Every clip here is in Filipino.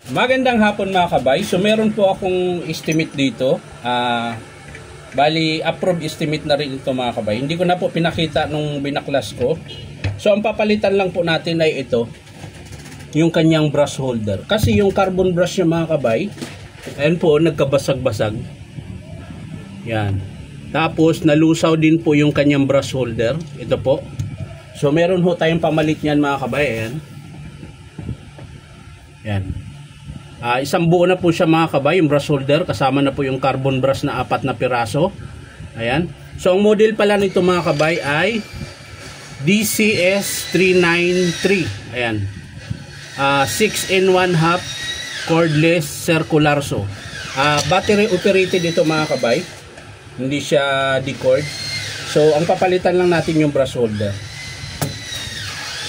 Magandang hapon mga kabay. So meron po akong estimate dito. Bali approved estimate na rin ito mga kabay. Hindi ko na po pinakita nung binaklas ko. So ang papalitan lang po natin ay ito, yung kanyang brush holder. Kasi yung carbon brush niya mga kabay, ayan po, nagkabasag-basag. Yan. Tapos nalusaw din po yung kanyang brush holder. Ito po. So meron ho tayong pamalit niyan mga kabay. Ayan. Yan. Isang buo na po siya mga kabay, yung brush holder, kasama na po yung carbon brush na 4 na piraso. Ayan. So ang model pala nito mga kabay ay DCS 393. Ayan. 6 in 1/2 cordless circular saw. Battery operated ito mga kabay. Hindi siya decord. So ang papalitan lang natin yung brush holder.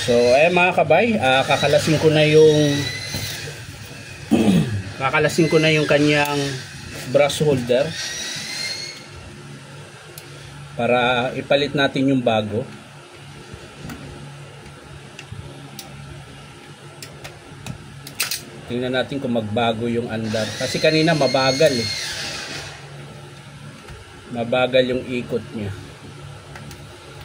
So ayan mga kabay, kakalasin ko na yung kanyang brush holder para ipalit natin yung bago. Tingnan natin kung magbago yung andar, kasi kanina mabagal mabagal yung ikot niya.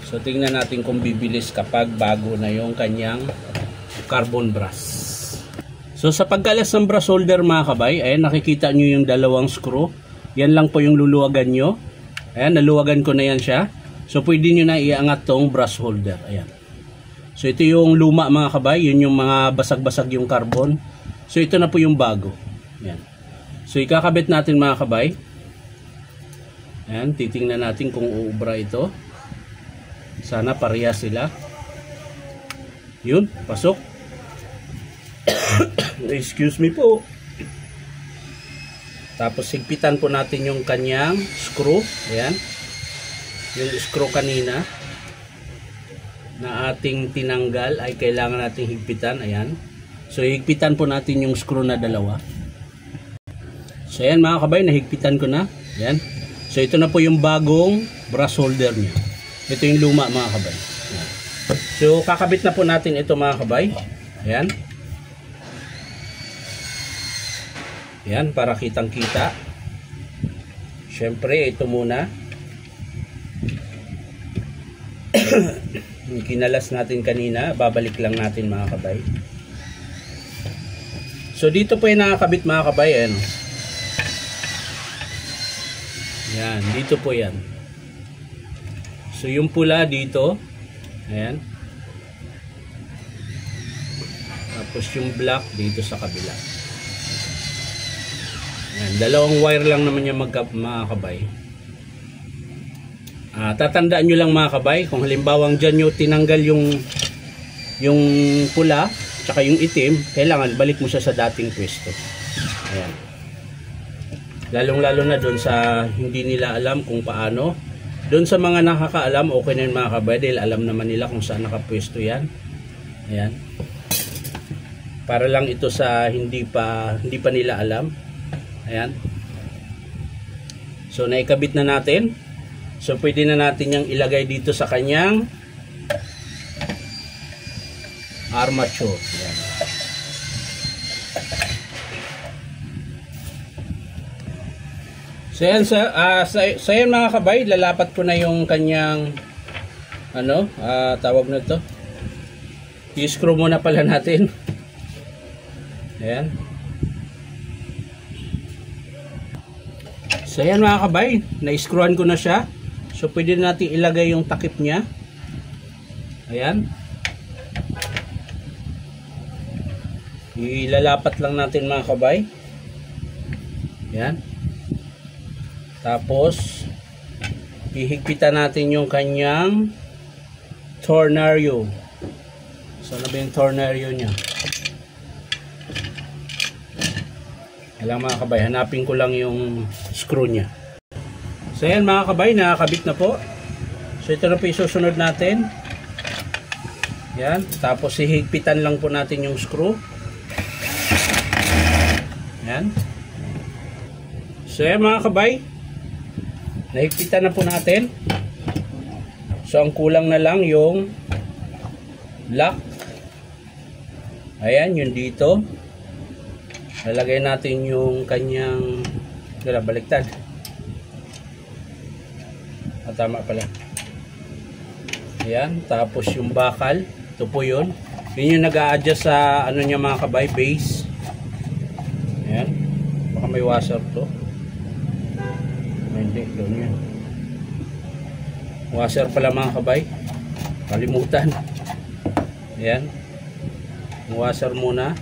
So tingnan natin kung bibilis kapag bago na yung kanyang carbon brush. So sa pagkalas ng brush holder mga kabay, ayan, nakikita nyo yung dalawang screw. Yan lang po yung luluwagan nyo. Ayan, naluwagan ko na yan siya. So pwede nyo na iangat tong brush holder. Ayan. So ito yung luma mga kabay, yun yung mga basag-basag yung carbon. So ito na po yung bago. Ayan. So ikakabit natin mga kabay. Ayan, titingnan natin kung uubra ito. Sana parehas sila. Yun, pasok. Excuse me po. Tapos higpitan po natin yung kanyang screw. Ayan. Yung screw kanina na ating tinanggal ay kailangan nating higpitan. Ayan. So higpitan po natin yung screw na dalawa. So ayan mga kabay, nahigpitan ko na. Ayan. So ito na po yung bagong brush holder niya. Ito yung luma mga kabay. Ayan. So kakabit na po natin ito mga kabay. Ayan. Yan, para kitang kita. Syempre ito muna. Yung kinalas natin kanina, babalik lang natin mga kabay. So dito po yung nakakabit mga kabay. Ayan. Yan, dito po yan. So yung pula dito. Ayan. Tapos yung black dito sa kabila. Ayan, dalawang wire lang naman yung mga kabay. Tatandaan nyo lang mga kabay, kung halimbawang dyan nyo tinanggal yung pula tsaka yung itim, kailangan balik mo siya sa dating pwesto. Ayan. Lalong lalo na doon sa hindi nila alam kung paano. Doon sa mga nakakaalam, okay na yun mga kabay, dahil alam naman nila kung saan nakapwesto yan. Ayan. Para lang ito sa hindi pa nila alam. Ayan. So naikabit na natin. So pwede na natin yang ilagay dito sa kanyang armature. Ayan. So yan mga kabay, lalapat ko na yung kanyang tawag na to. I-screw muna pala natin. Ayan. So ayan mga kabay, na-screwan ko na siya. So pwede natin ilagay yung takip niya. Ayan. Ilalapat lang natin mga kabay. Ayan. Tapos ihigpitan natin yung kanyang tornilyo. So ano ba yung tornilyo niya? Alam mga kabay, hanapin ko lang yung screw niya. So ayan mga kabay, nakakabit na po. So ito na po isusunod natin. Yan, tapos hihigpitan lang po natin yung screw. Yan. So ayan mga kabay, nahigpitan na po natin. So ang kulang na lang yung lock. Ayan, yun dito. lalagay natin yung kanyang baliktad. Tama pala. Ayan, tapos yung bakal, ito po yun. Yun yung nag-a-adjust sa ano niya mga kabay, base. Ayan, baka may washer to. Hindi, doon yun. Washer pala mga kabay. Kalimutan. Ayan. Washer muna.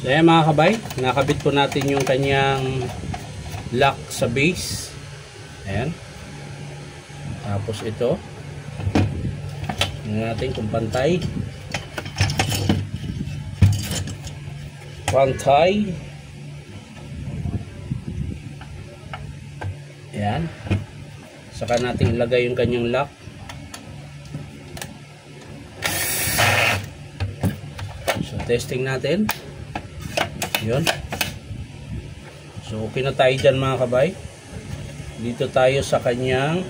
So ayan mga kabay, nakabit po natin yung kanyang lock sa base. Ayan. Tapos ito. Tingnan natin kung pantay. Pantay. Ayan. Saka natin ilagay yung kanyang lock. So testing natin. Yun. So okay na tayo dyan mga kabay. Dito tayo sa kanyang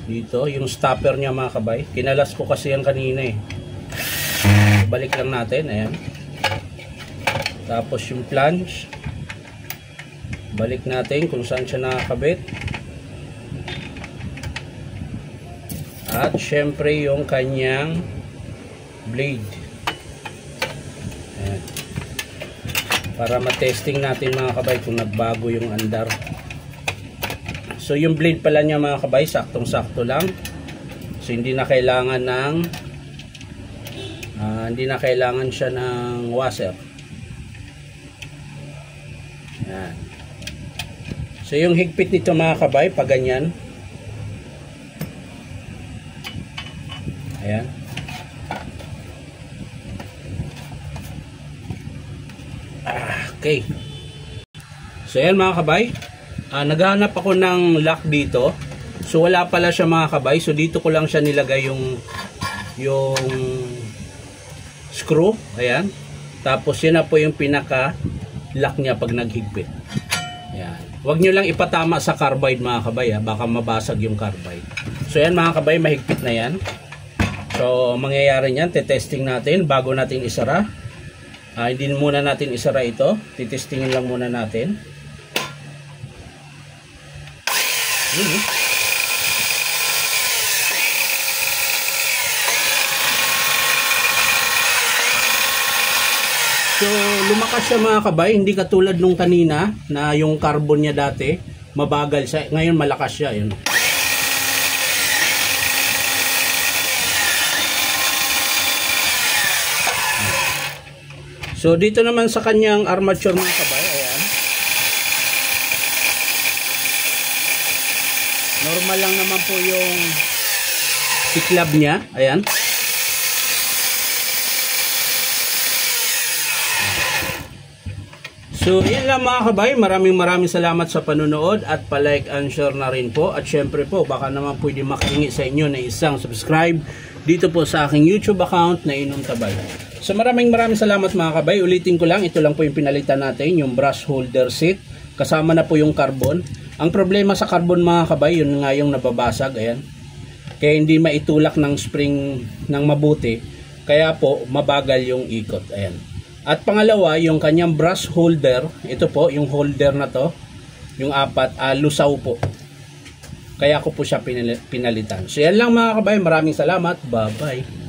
dito yung stopper niya mga kabay. Kinalas ko kasi yan kanina eh. Balik lang natin. Ayan. Tapos yung flange, balik natin kung saan siya nakakabit. At syempre yung kanyang blade. Ayan. Para matesting natin mga kabay kung nagbago yung andar. So yung blade pala niya mga kabay, saktong sakto lang. So hindi na kailangan ng siya ng washer. Ayan. So yung higpit nito mga kabay, pag ganyan. Ayan. Okay. So ayan mga kabay, naghahanap ako ng lock dito. So wala pala siya mga kabay. So dito ko lang siya nilagay yung screw. Ayan. Tapos yun na po yung pinaka lock niya pag naghigpit. Ayan. Huwag nyo lang ipatama sa carbide mga kabay, baka mabasag yung carbide. So yan mga kabay, mahigpit na yan. So mangyayari niyan, tetesting natin bago natin isara. Hindi muna natin isara ito. Titestingin lang muna natin. So lumakas siya mga kabay. Hindi katulad nung kanina na yung carbon niya dati mabagal siya. Ngayon malakas siya. Yun. So dito naman sa kanyang armature mga kabay, ayan. Normal lang naman po yung tiklab niya, ayan. So yan lang mga kabay, maraming salamat sa panonood at pa-like and share na rin po. At syempre po, baka naman pwede makahingi sa inyo na isang subscribe dito po sa aking YouTube account na Inom Tabay. So maraming salamat mga kabay. Ulitin ko lang, ito lang po yung pinalitan natin, yung brush holder seat. Kasama na po yung carbon. Ang problema sa carbon mga kabay, yun nga yung nababasag, ayan. Kaya hindi maitulak ng spring ng mabuti. Kaya po, mabagal yung ikot, ayan. At pangalawa, yung kanyang brush holder, ito po, yung holder na to, yung apat, lusaw po. Kaya ko po siya pinalitan. So yan lang mga kabay, maraming salamat. Bye-bye.